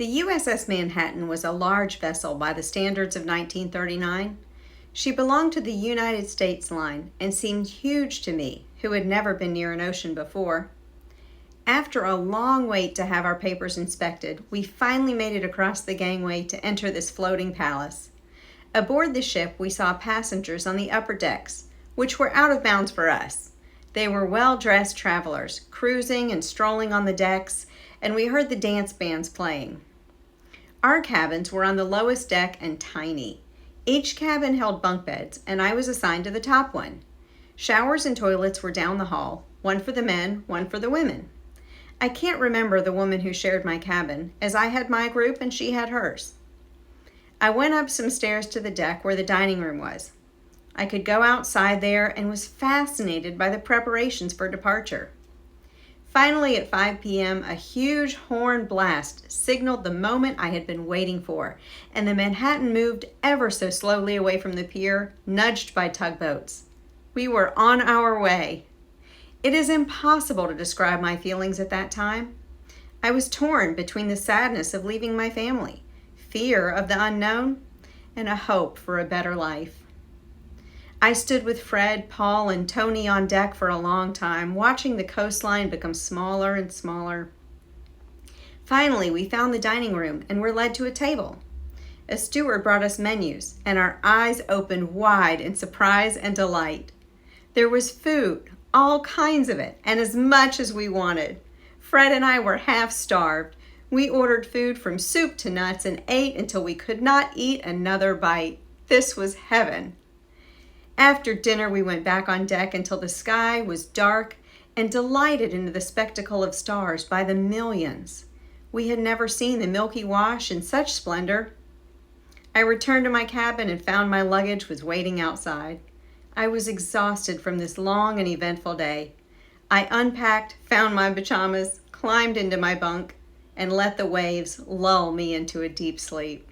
The USS Manhattan was a large vessel by the standards of 1939. She belonged to the United States line and seemed huge to me, who had never been near an ocean before. After a long wait to have our papers inspected, we finally made it across the gangway to enter this floating palace. Aboard the ship, we saw passengers on the upper decks, which were out of bounds for us. They were well-dressed travelers, cruising and strolling on the decks, and we heard the dance bands playing. Our cabins were on the lowest deck and tiny. Each cabin held bunk beds, and I was assigned to the top one. Showers and toilets were down the hall, one for the men, one for the women. I can't remember the woman who shared my cabin, as I had my group and she had hers. I went up some stairs to the deck where the dining room was. I could go outside there and was fascinated by the preparations for departure. Finally, at 5 p.m., a huge horn blast signaled the moment I had been waiting for, and the Manhattan moved ever so slowly away from the pier, nudged by tugboats. We were on our way. It is impossible to describe my feelings at that time. I was torn between the sadness of leaving my family, fear of the unknown, and a hope for a better life. I stood with Fred, Paul, and Tony on deck for a long time, watching the coastline become smaller and smaller. Finally, we found the dining room and were led to a table. A steward brought us menus, and our eyes opened wide in surprise and delight. There was food, all kinds of it, and as much as we wanted. Fred and I were half starved. We ordered food from soup to nuts and ate until we could not eat another bite. This was heaven. After dinner, we went back on deck until the sky was dark and delighted into the spectacle of stars by the millions. We had never seen the Milky Wash in such splendor. I returned to my cabin and found my luggage was waiting outside. I was exhausted from this long and eventful day. I unpacked, found my pajamas, climbed into my bunk, and let the waves lull me into a deep sleep.